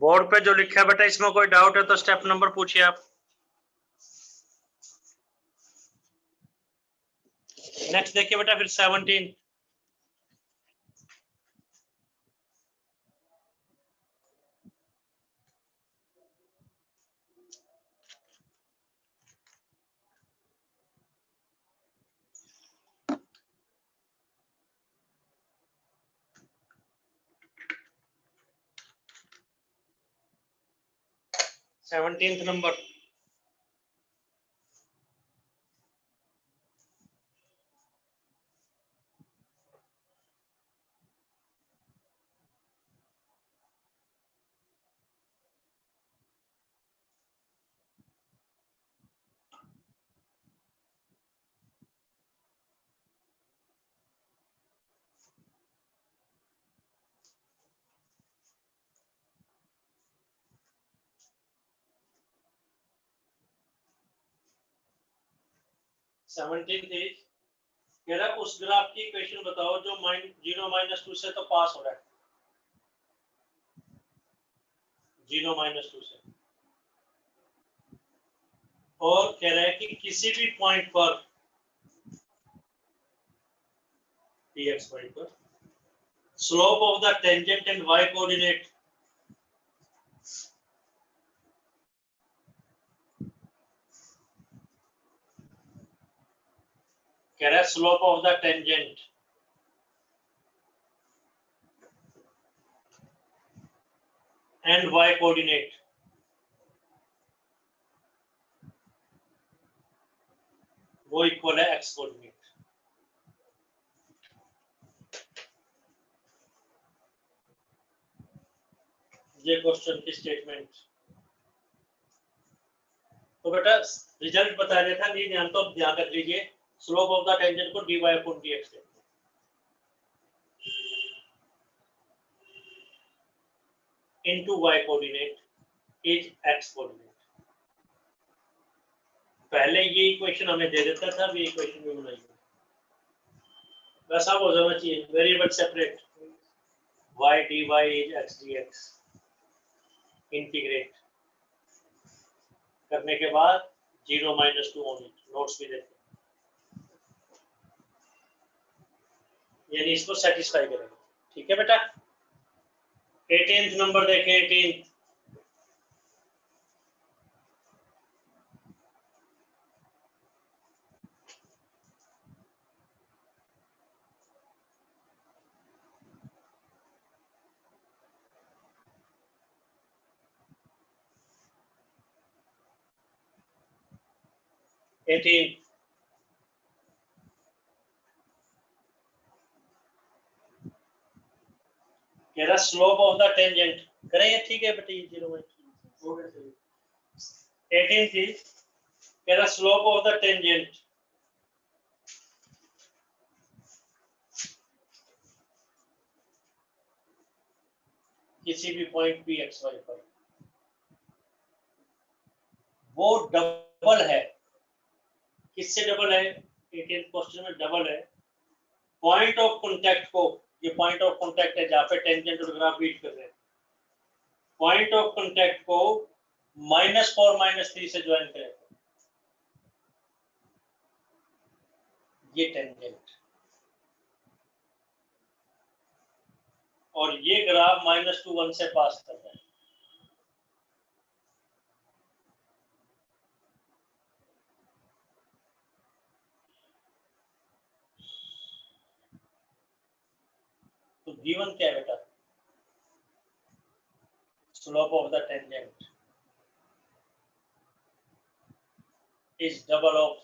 Board पे जो लिखा है बेटा, इसमें कोई डाउट है तो स्टेप नंबर पूछिए आप। नेक्स्ट देखिए बेटा, फिर 17। Seventeenth number. कह रहा है उस ग्राफ की इक्वेशन बताओ जो 0 - 2 से तो पास हो रहा है, 0 - 2 से, और कह रहा है कि किसी भी पॉइंट पर px पॉइंट पर slope of the tangent and y coordinate कह रहा है slope of the tangent and y coordinate वो इक्वल है x कोऑर्डिनेट। ये क्वेश्चन की स्टेटमेंट। तो बेटा रिजल्ट बता रहा था, ये ध्यान रख लीजिए, स्लोप ऑफ द टेंजेंट को dy अपॉन dx लेते हैं, into y coordinate is x coordinate. पहले ये इक्वेशन हमें दे देता था, अभी इक्वेशन भी बनाई वैसा हो जाना चाहिए, variable separate, y dy is x dx, integrate करने के बाद 0 - 2 ऑन इट, नोट्स भी देते हैं, यानी इसको सेटिस्फाई करेगा। ठीक है बेटा। 18th नंबर देखें, 18th। कह रहा स्लोप ऑफ द टेंजेंट करें, ये ठीक है बेटा, ये 0 हो गया। 18 थी, कह रहा स्लोप ऑफ द टेंजेंट किसी भी पॉइंट p x y पर वो डबल है। किससे डबल है? 18th क्वेश्चन में डबल है पॉइंट ऑफ कांटेक्ट को, ये पॉइंट ऑफ कांटेक्ट है जहां पे टेंजेंट और ग्राफ बीट कर रहे हैं, पॉइंट ऑफ कांटेक्ट को -4 - 3 से ज्वाइन करें, ये टेंजेंट, और ये ग्राफ -2 1 से पास कर रहा है। तो गिवन क्या है बेटा? Slope of the tangent is double of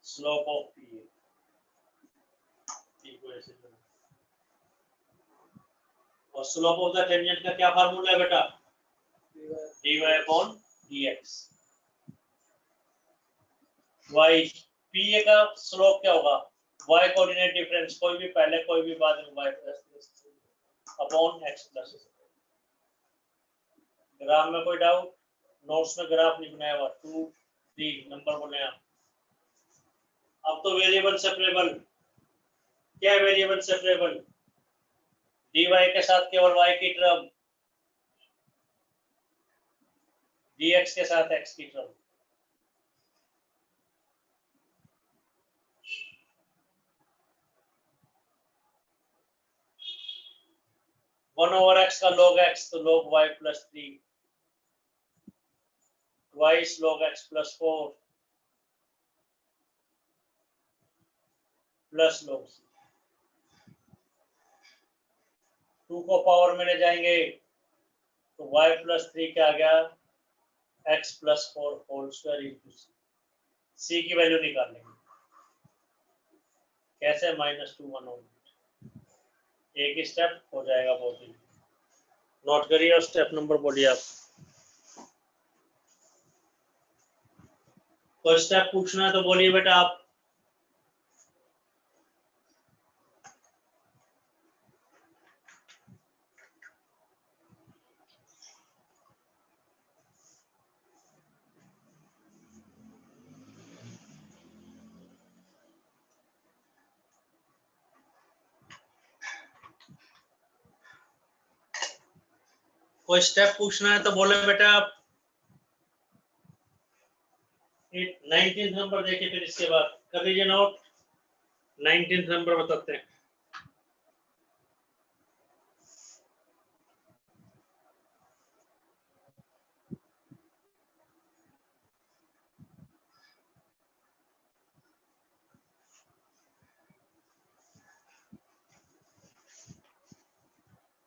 slope of P. और स्लोप ऑफ द टेंजेंट का क्या फार्मूला है बेटा? dy upon dx। y p का स्लोप क्या होगा? y कोऑर्डिनेट डिफरेंस, कोई भी पहले कोई भी बाद में y plus upon x plus. Graph में कोई डाउट? नोट्स में ग्राफ नहीं बनाया हुआ, 2 3 नंबर बोले आप। अब तो वेरिएबल सेपरेबल, क्या है वेरिएबल सेपरेबल? dy के साथ केवल y की टर्म, dx के साथ x की टर्म, वन ओवर x का log x तो log y plus 3 twice log x plus 4 plus log c, 2 को पावर में ले जाएंगे तो y प्लस 3 क्या आ गया, x plus 4 whole square into c की वैल्यू निकालेंगे, कैसे, -2 1 ओवर, एक ही स्टेप हो जाएगा, बहुत ही नोट करिए और स्टेप नंबर बोलिए आप। कोई स्टेप पूछना है तो बोलिए बेटा आप। कोई स्टेप पूछना है तो बोले बेटा आप। 19 नंबर देखिए, फिर इसके बाद कर लीजिए नोट। 19 नंबर बताते हैं।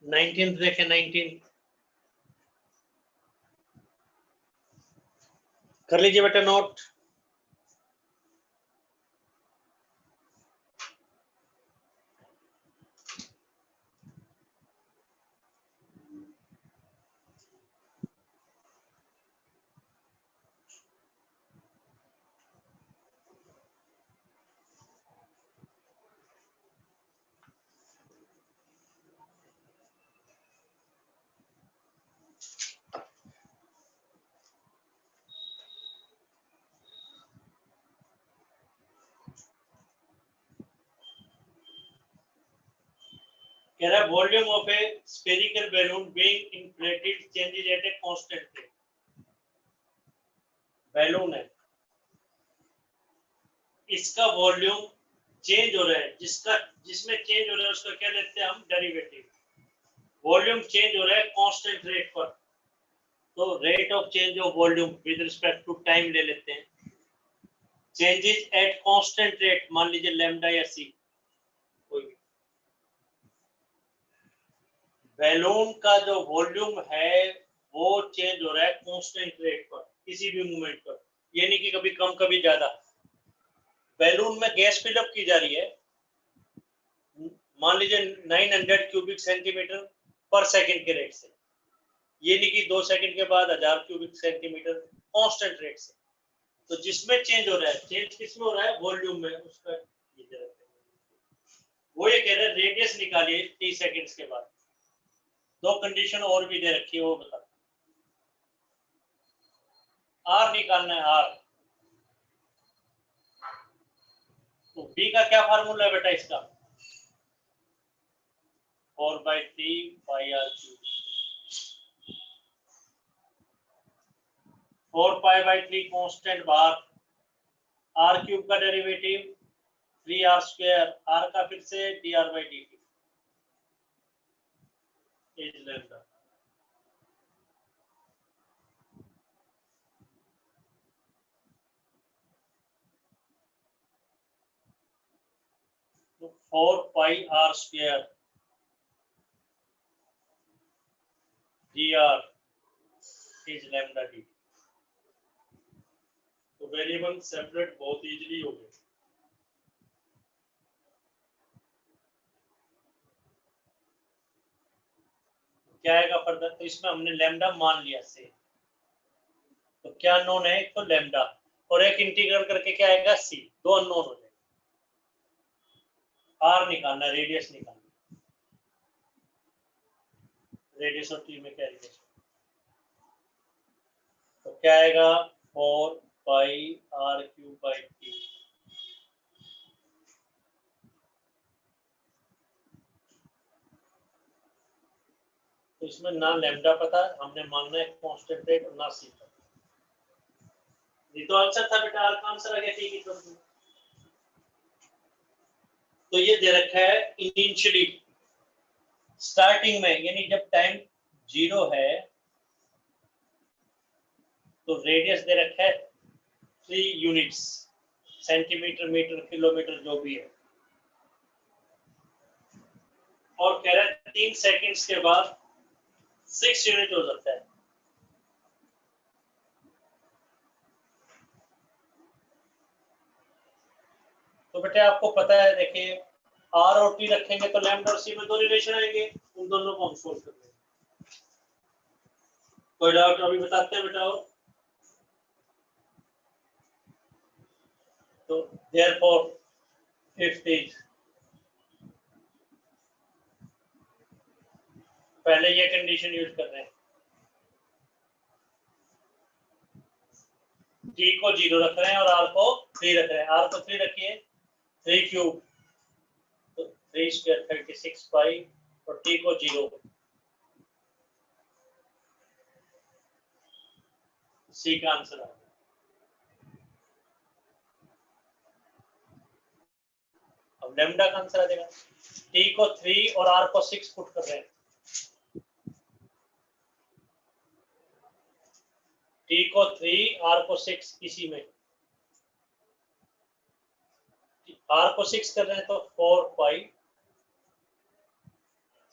नाइनटीन देखें, 19 कर लीजिए बेटा नोट। कह रहा है volume of A spherical balloon being inflated changes at a constant rate. Balloon है, इसका वॉल्यूम चेंज हो रहा है, जिसमें चेंज हो रहा है उसका क्या लेते हैं हम, डेरिवेटिव। वॉल्यूम चेंज हो रहा है कांस्टेंट रेट पर, तो rate of change of volume with respect to time ले लेते हैं। चेंजेस एट कांस्टेंट रेट, मान लीजिए लैम्डा या सी कोई भी। बैलून का जो वॉल्यूम है वो चेंज हो रहा है कांस्टेंट रेट पर, किसी भी मूवमेंट पर, ये नहीं कि कभी कम कभी ज्यादा। बैलून में गैस फिलअप की जा रही है, मान लीजिए 900 क्यूबिक सेंटीमीटर पर सेकंड के रेट से, ये नहीं कि 2 सेकंड के बाद 1000 क्यूबिक सेंटीमीटर, कांस्टेंट रेट से। तो जिसमें चेंज हो रहा है, चेंज किसमें हो रहा है, वॉल्यूम में, उसका वो ये कह रहे हैं रेडियस निकालिए 30 सेकंड्स के बाद। दो कंडीशन और भी दे रखी है, वो बता। आर निकालना है, आर। तो बी का क्या फार्मूला है बेटा इसका, 4/3 पाई आर क्यूब। 4π/3 कांस्टेंट बार, आर क्यूब का डेरिवेटिव 3r स्क्वायर, आर का फिर से dr/dt इज लैम्डा। तो 4πr square dr is lambda dt। तो वेरिएबल सेपरेट बहुत इजीली हो गए। क्या आएगा फर्दर, तो इसमें हमने लैम्डा मान लिया से, तो क्या अननोन है, एक तो लैम्डा और एक इंटीग्रल करके क्या आएगा, सी। दो अननोन हो जाए। आर निकालना, रेडियस निकालना, रेडियस और टी में क्या रिलेशन, तो क्या आएगा 4πr3/t। तो इसमें ना लैम्डा पता, हमने मानना है कांस्टेंट रेट, और ना सी पता। ये तो आंसर था बेटा, आर का आंसर आ गया टी की तरफ से। तो ये दे रखा है इनिशियली स्टार्टिंग में, यानी जब टाइम 0 है तो रेडियस दे रखा है 3 यूनिट्स, सेंटीमीटर, मीटर, किलोमीटर जो भी है, और कह रहा है 3 सेकंड्स के बाद 6 यूनिट हो जाता है। तो बेटे आपको पता है, देखिए आर और टी रखेंगे तो लैम्डा और सी में 2 रिलेशन आएंगे, उन दोनों को हम सोल्व कर लेंगे। कोई डाउट अभी बताते हैं बेटा। और तो देयरफॉर इफ इज, पहले ये कंडीशन यूज कर रहे हैं, टी को 0 रख रहे हैं और आर को 3 रख रहे हैं। आर को 3 रखिए, 3 क्यूब तो 3 स्क्वायर 36 पाई, और टी को 0, सी का आंसर आ गया। अब लैम्डा का आंसर आ जाएगा, टी को 3 और आर को 6 पुट कर रहे हैं, टी को 3 आर को 6, इसी में आर को 6 कर रहे हैं तो 4 पाई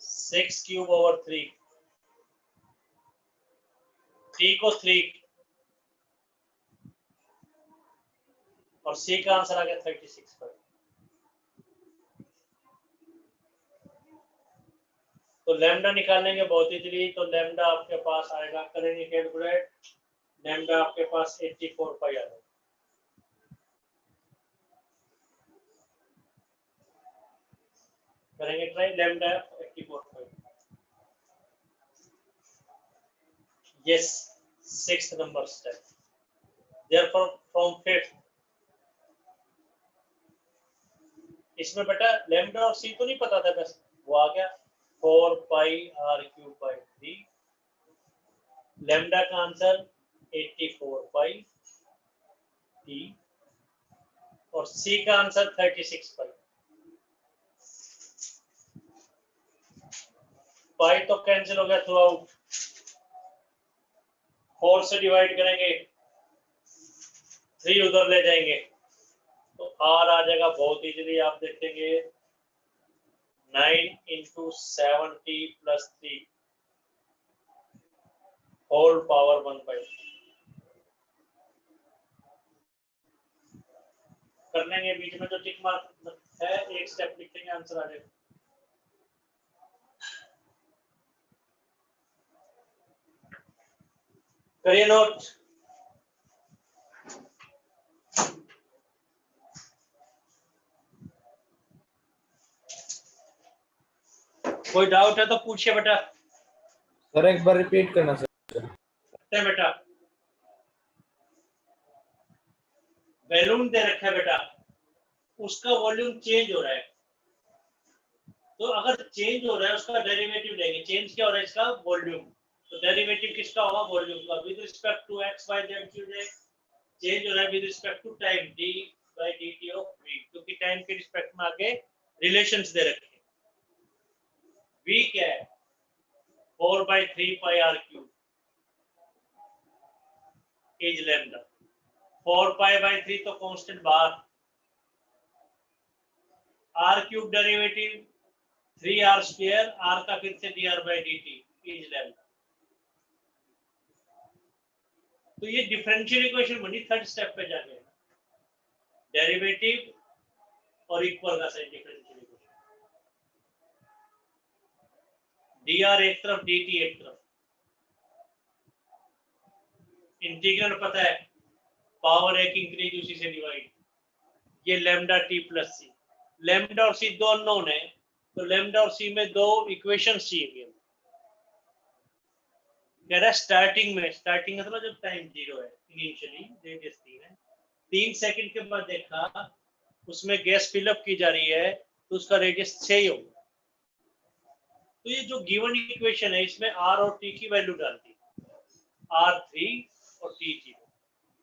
6 क्यूब ओवर 3, टी को 3 और सी का आंसर आ गया 36 पाई। तो लैम्डा निकालेंगे बहुत इजीली, तो लैम्डा आपके पास आएगा, करेंगे कैलकुलेट, लैम्डा आपके पास 84 पाई आ जाएगा। करेंगे try, lambda 84 pi. Yes, 6th number step. Therefore from 5th, इसमें बेटा लैम्डा और सी तो नहीं पता था, बस वो आ गया 4 पाई आर क्यूब बाई 3, लैम्डा का आंसर 84 पाई टी, और सी का आंसर 36 पाई। पाई तो कैंसिल हो गया थ्रू आउट, 4 से डिवाइड करेंगे, 3 उधर ले जाएंगे तो आर आ जाएगा बहुत इजीली, आप देखेंगे 9 into 70 plus 3 होल पावर 1/3 कर लेंगे। बीच में जो टिक मार्क है एक स्टेप लिखेंगे, आंसर आ जाएगा। करिए नोट। कोई डाउट है तो पूछिए बेटा। सर एक बार रिपीट करना सर। बेटा बैलून दे रखा है बेटा, उसका वॉल्यूम चेंज हो रहा है, तो अगर चेंज हो रहा है उसका डेरिवेटिव लेंगे। चेंज क्या हो रहा है इसका? वॉल्यूम। तो डेरिवेटिव किसका होगा? वॉल्यूम का, with respect to x y z q change हो रहा है with respect to time, d by d t of v, क्योंकि टाइम के रिस्पेक्ट में आगे रिलेशंस दे रखे हैं। वी क्या है? 4/3 pi R cube is lambda. 4 pi by 3 तो कांस्टेंट बाहर, R cube derivative 3r square, R का फिर से dr by dt is lambda. तो ये डिफरेंशियल इक्वेशन बनी थर्ड स्टेप पे जाके, डेरिवेटिव और इक्वल का साइन डिफरेंशियल इक्वेशन, dr एक तरफ dt एक तरफ, इंटीग्रल पता है पावर एक इंक्रीज उसी से डिवाइड, ये लैम्डा टी प्लस सी, लैम्डा और सी दो अननोन है, तो लैम्डा और सी में दो इक्वेशन चाहिए। कह रहा है स्टार्टिंग में, स्टार्टिंग मतलब जब टाइम 0 है, इनिशियली रेडियस 3 है, 3 सेकंड के बाद देखा उसमें गैस फिलअप की जा रही है तो उसका रेडियस 6 ही होगा। तो ये जो गिवन इक्वेशन है इसमें आर और टी की वैल्यू डाल दी, R3 और T0,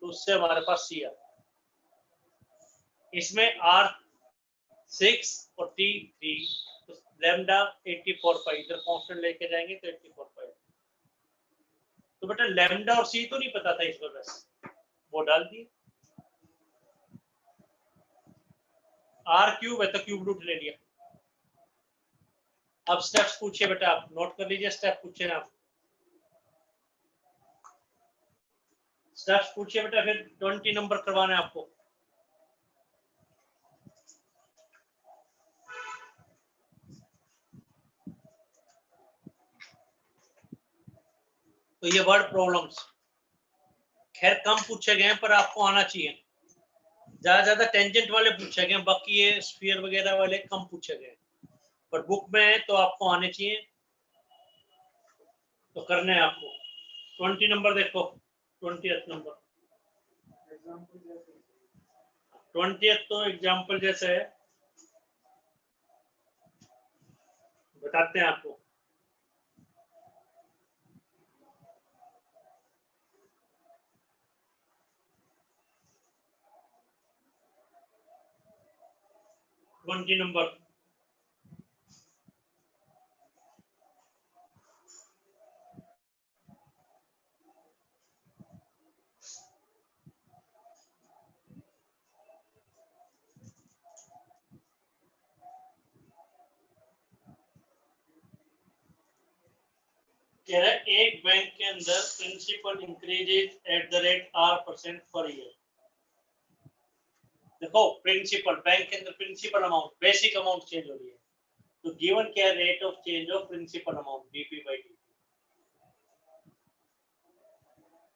तो उससे हमारे पास सी आ, इसमें R6 और T3, तो लैम्डा 84 पाई, इधर कांस्टेंट लेके जाएंगे तो 84 पाई। तो बेटा लैम्डा और सी तो नहीं पता था इस वजह से, वो डाल दिए। R क्यूब है तो क्यूब रूट ले लिया। अब स्टेप्स पूछिए बेटा, आप नोट कर लीजिए, स्टेप पूछे ना आप, स्टेप्स पूछिए बेटा, फिर 20 नंबर करवाना है आपको। तो ये वर्ड प्रॉब्लम्स खैर कम पूछे गए हैं, पर आपको आना चाहिए। ज्यादा टेंजेंट वाले पूछे गए, बाकी ये स्फीयर वगैरह वाले कम पूछे गए, पर बुक में है तो आपको आने चाहिए, तो करने हैं आपको। 20 नंबर देखो, 20th नंबर, 20th तो एग्जाम्पल जैसे है, बताते हैं आपको। ट्वेंटी नंबर, कह रहा है एक बैंक के अंदर principal increases at the rate R% पर ईयर। देखो प्रिंसिपल, बैंक के अंदर principal amount, basic amount change हो रही है, तो गिवन क्या है, rate of change of principal amount dp/dt।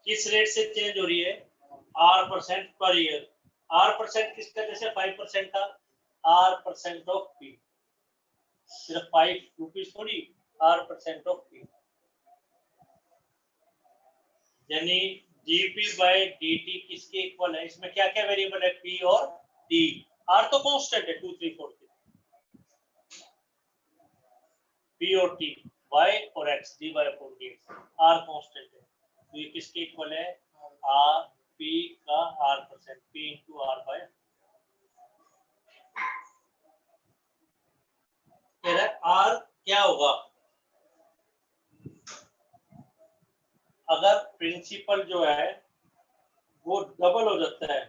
किस रेट से चेंज हो रही है, R% पर ईयर। R% किसका, जैसे 5% था, R% ऑफ P, सिर्फ 5 रुपीज थोड़ी, R% ऑफ P, यानी dp/dt किसके इक्वल है, इसमें क्या क्या वेरिएबल है, P और D। R तो कांस्टेंट है 2 3 4 के, P और T, Y और X, dy/dx, R कांस्टेंट है, तो ये किसके इक्वल है, R P का R%, P into R/, R क्या होगा, अगर प्रिंसिपल जो है वो डबल हो जाता है,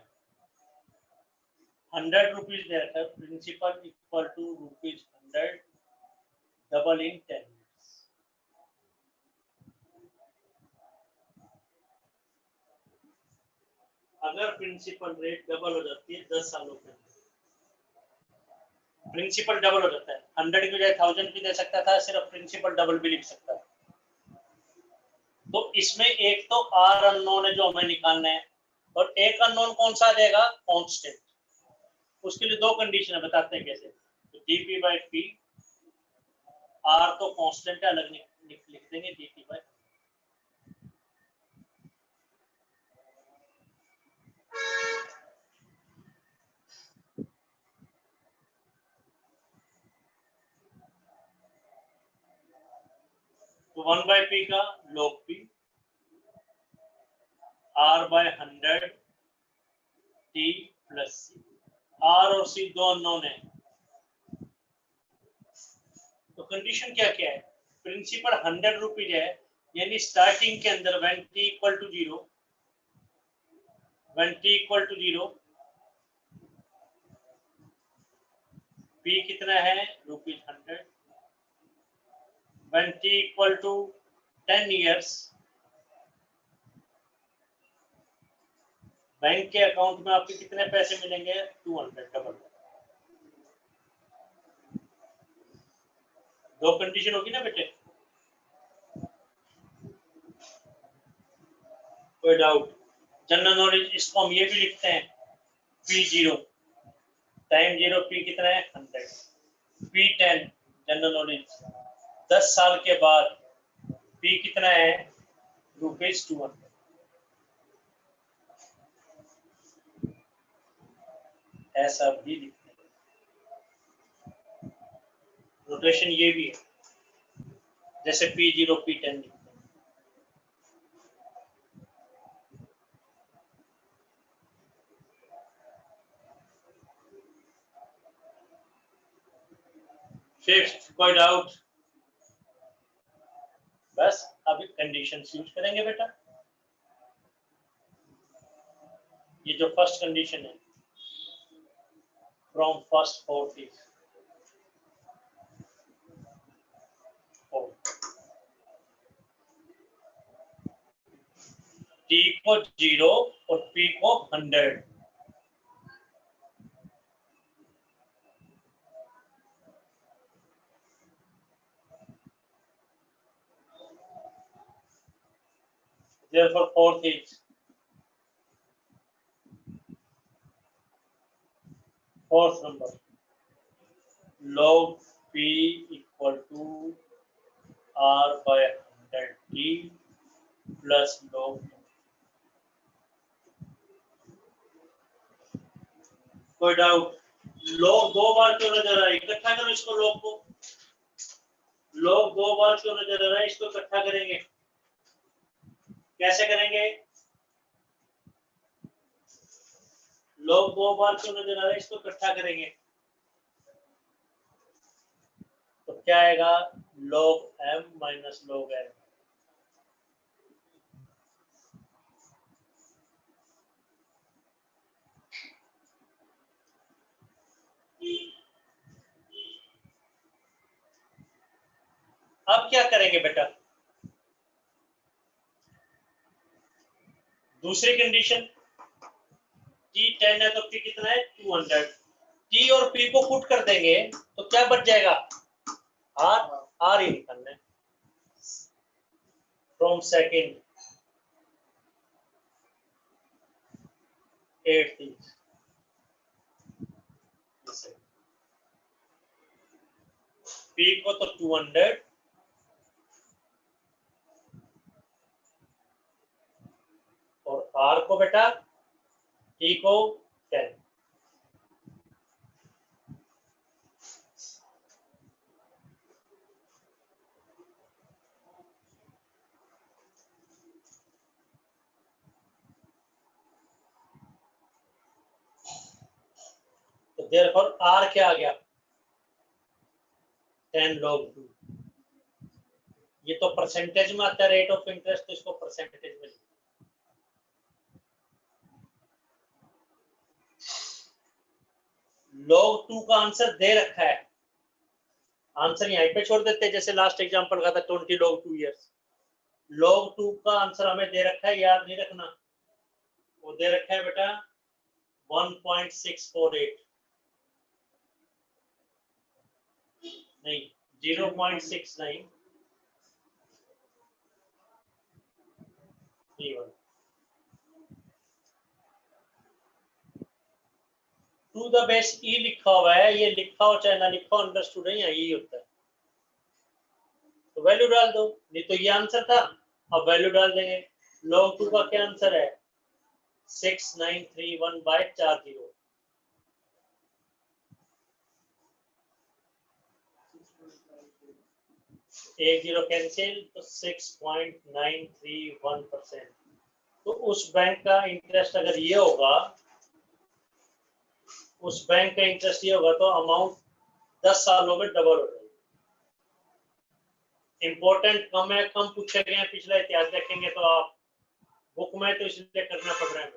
100 रुपीज दे रखा है, principal equal to ₹100, double in 10 minutes. अगर प्रिंसिपल रेट डबल हो जाती है 10 सालों के अंदर, प्रिंसिपल डबल हो जाता है, 100 की बजाय 1000 भी दे सकता था, सिर्फ प्रिंसिपल डबल भी लिख सकता है। तो इसमें एक तो R अननोन है जो हमें निकालना है, और एक अननोन कौन सा देगा, कांस्टेंट। उसके लिए दो कंडीशन है, बताते हैं कैसे। तो dp/p, R तो कांस्टेंट है, अलग लिख देंगे, dp/, तो 1/p का log p, R/100 t plus c। R और c दो अननोन है, तो कंडीशन क्या क्या है, प्रिंसिपल 100 रुपीज है, यानी स्टार्टिंग के अंदर when t equal to 0, when t equal to 0, p कितना है, ₹100, when t equal to 10 years, bank के अकाउंट में आपके कितने पैसे मिलेंगे, 200, डबल। दो कंडीशन होगी ना बेटे, कोई डाउट, जनरल नॉलेज इसको हम ये भी लिखते हैं, P0 टाइम 0, P कितना है, 100, P10 जनरल नॉलेज 10 साल के बाद P कितना है, ₹200, ऐसा भी लिखते हैं। रोटेशन ये भी है, जैसे P0 P10 लिखते हैं। फिफ्थ, कोई डाउट? बस अभी कंडीशन यूज करेंगे बेटा। ये जो फर्स्ट कंडीशन है, from first fourth is T को 0 और पी को 100। Therefore, fourth is fourth number, log p equal to r by 100t plus log। कोई डाउट? log 2 बार क्यों नजर आए? इकट्ठा करो इसको, log को। log 2 बार क्यों नजर आ रहा है? इसको इकट्ठा करेंगे। कैसे करेंगे? log 2 बार क्यों नजर आ रहा है? इसको इकट्ठा करेंगे तो क्या आएगा? log m minus log n। अब क्या करेंगे बेटा? दूसरी कंडीशन, t 10 है तो p कितना है? 200। t और p को पुट कर देंगे तो क्या बच जाएगा? r ही निकालना है। From second at is p को तो 200 और r को बेटा t को 10। तो therefore r क्या आ गया? 10 log 2। ये तो परसेंटेज में आता है रेट ऑफ इंटरेस्ट, तो इसको परसेंटेज में। log 2 का आंसर दे रखा है, आंसर यहीं पे छोड़ देते हैं, जैसे लास्ट एग्जांपल का था 20 log 2 years। log 2 का आंसर हमें दे रखा है, याद नहीं रखना। वो दे रखा है बेटा 1.648, नहीं 0.6931। टू द बेस ई लिखा हुआ है, ये लिखा हो चाहे ना लिखा हो, अंडरस्टूड है, यही होता है। तो वैल्यू डाल दो, नहीं तो ये आंसर था, अब वैल्यू डाल देंगे। log 2 का क्या आंसर है? 6931/40। एक जीरो कैंसिल तो 6.931%। तो उस बैंक का इंटरेस्ट अगर ये होगा, उस बैंक का इंटरेस्ट ये होगा, तो अमाउंट 10 सालों में डबल हो जाएगी। इंपॉर्टेंट कम है, कम पूछे गए हैं, पिछला इतिहास देखेंगे तो आप बुक में, तो इसलिए करना पड़ रहा है,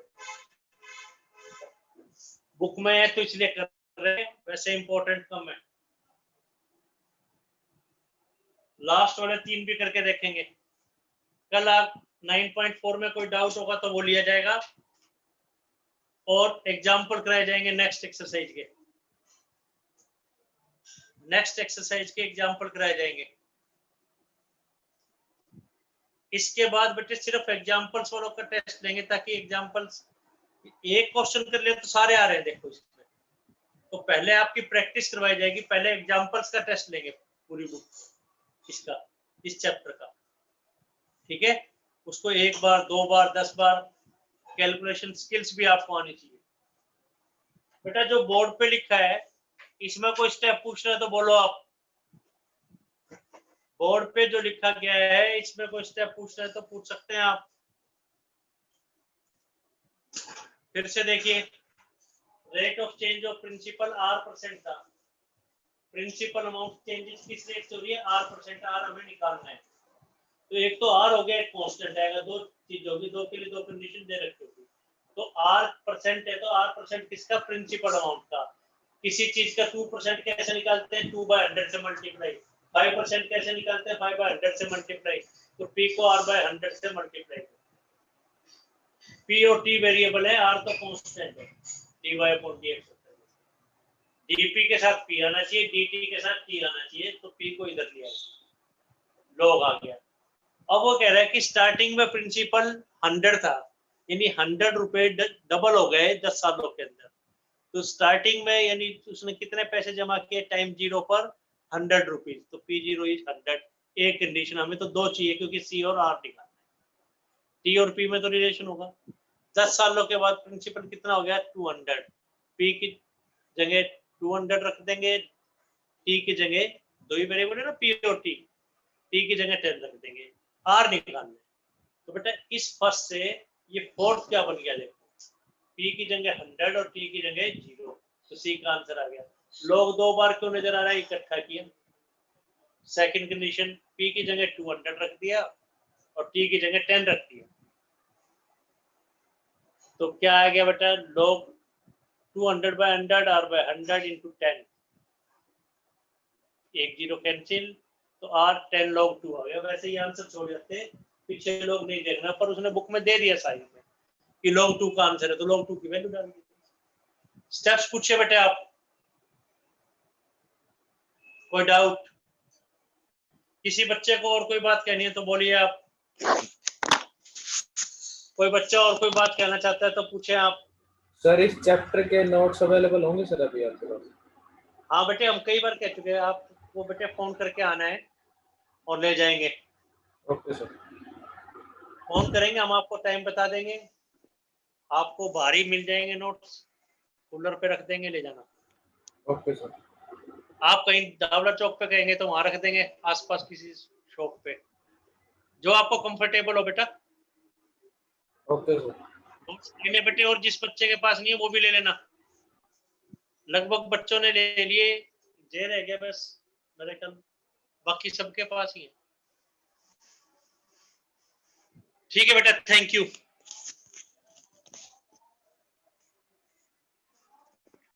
बुक में है तो इसलिए कर रहे हैं, वैसे इंपॉर्टेंट कम है। लास्ट वाले 3 भी करके देखेंगे। कल आप 9.4 में कोई डाउट होगा तो वो लिया जाएगा और एग्जाम्पल कराए जाएंगे नेक्स्ट एक्सरसाइज के। नेक्स्ट एक्सरसाइज के एग्जाम्पल कराए जाएंगे। इसके बाद बेटे सिर्फ एग्जाम्पल्स वालों का टेस्ट लेंगे, ताकि एग्जाम्पल्स एक क्वेश्चन कर ले तो सारे आ रहे हैं देखो इसमें, तो पहले आपकी प्रैक्टिस करवाई जाएगी, पहले एग्जाम्पल्स का टेस्ट लेंगे पूरी बुक इसका, इस चैप्टर का, ठीक है। उसको 1 बार 2 बार 10 बार कैलकुलेशन स्किल्स भी आपको आनी चाहिए। बेटा जो बोर्ड पे लिखा है, इसमें कोई स्टेप पूछ रहा है तो बोलो आप। बोर्ड पे जो लिखा गया है, इसमें कोई स्टेप पूछ रहा है तो पूछ सकते हैं आप। फिर से देखिए, rate of change of principal R% था, प्रिंसिपल अमाउंट चेंजेस किस रेट से हो रही है, R%, R हमें निकालना है। तो एक तो R हो गया, एक कांस्टेंट आएगा, दो चीज होगी, दो के लिए दो कंडीशन दे रखी होगी। तो R% है, तो R% किसका, प्रिंसिपल अमाउंट का। किसी चीज का 2% कैसे निकालते हैं, 2/100 से मल्टीप्लाई। 5% कैसे निकालते हैं, 5/100 से मल्टीप्लाई। तो P को R/100 से मल्टीप्लाई। P और T वेरिएबल है, R तो कांस्टेंट है, dy/dx। dp के साथ P आना चाहिए, dt के साथ T आना चाहिए, तो P को इधर लिया, log आ गया। अब वो कह रहा है कि स्टार्टिंग में प्रिंसिपल 100 था, यानी 100 रुपए डबल हो गए 10 सालों के अंदर। तो स्टार्टिंग में यानी उसने कितने पैसे जमा किए टाइम 0 पर, 100 रुपीज। तो P0 इज 100। एक कंडीशन, हमें तो दो चाहिए क्योंकि C और R निकालना है, T और P में तो रिलेशन होगा। 10 सालों के बाद प्रिंसिपल कितना हो गया, 200। P की जगह 200 रख देंगे, T की जगह, दो ही वेरिएबल है ना, P और T की जगह 10 रख देंगे, R निकालना है। तो बेटा इस फर्स्ट से ये फोर्थ क्या बन गया, देखो, P की जगह 100 और T की जगह 0, तो C का आंसर आ गया। लोग दो बार क्यों नजर आ रहा है, इकट्ठा किया। सेकंड कंडीशन, P की जगह 200 रख दिया और T की जगह 10 रख दिया, तो क्या आ गया बेटा, लोग 200/100 R/100 into 10, एक जीरो कैंसिल, तो R 10 log 2 आ गया। वैसे ही आंसर छोड़ जाते, पीछे लोग नहीं देखना, पर उसने बुक में दे दिया साइड में कि log 2 का आंसर है, तो log 2 की वैल्यू डाल दी। स्टेप्स पूछे बेटे आप, कोई डाउट, किसी बच्चे को और कोई बात कहनी है तो बोलिए आप। कोई बच्चा और कोई बात कहना चाहता है तो पूछे आप। सर इस चैप्टर के नोट्स अवेलेबल होंगे सर अभी आपके पास? हाँ बेटे, हम कई बार कह चुके हैं, आपको बेटे फोन करके आना है और ले जाएंगे। Okay sir. फोन करेंगे, हम आपको टाइम बता देंगे, आपको भारी मिल जाएंगे नोट्स, कूलर पे रख देंगे, ले जाना। Okay sir. आप कहीं दावला चौक पे कहेंगे तो वहां रख देंगे, आसपास किसी शॉप पे, जो आपको कंफर्टेबल हो बेटा। Okay sir. लेने बेटे, और जिस बच्चे के पास नहीं है वो भी ले लेना। लगभग बच्चों ने ले लिए, जे रह गया बस मेरे ख्याल, बाकी सबके पास ही है। ठीक है बेटा, थैंक यू।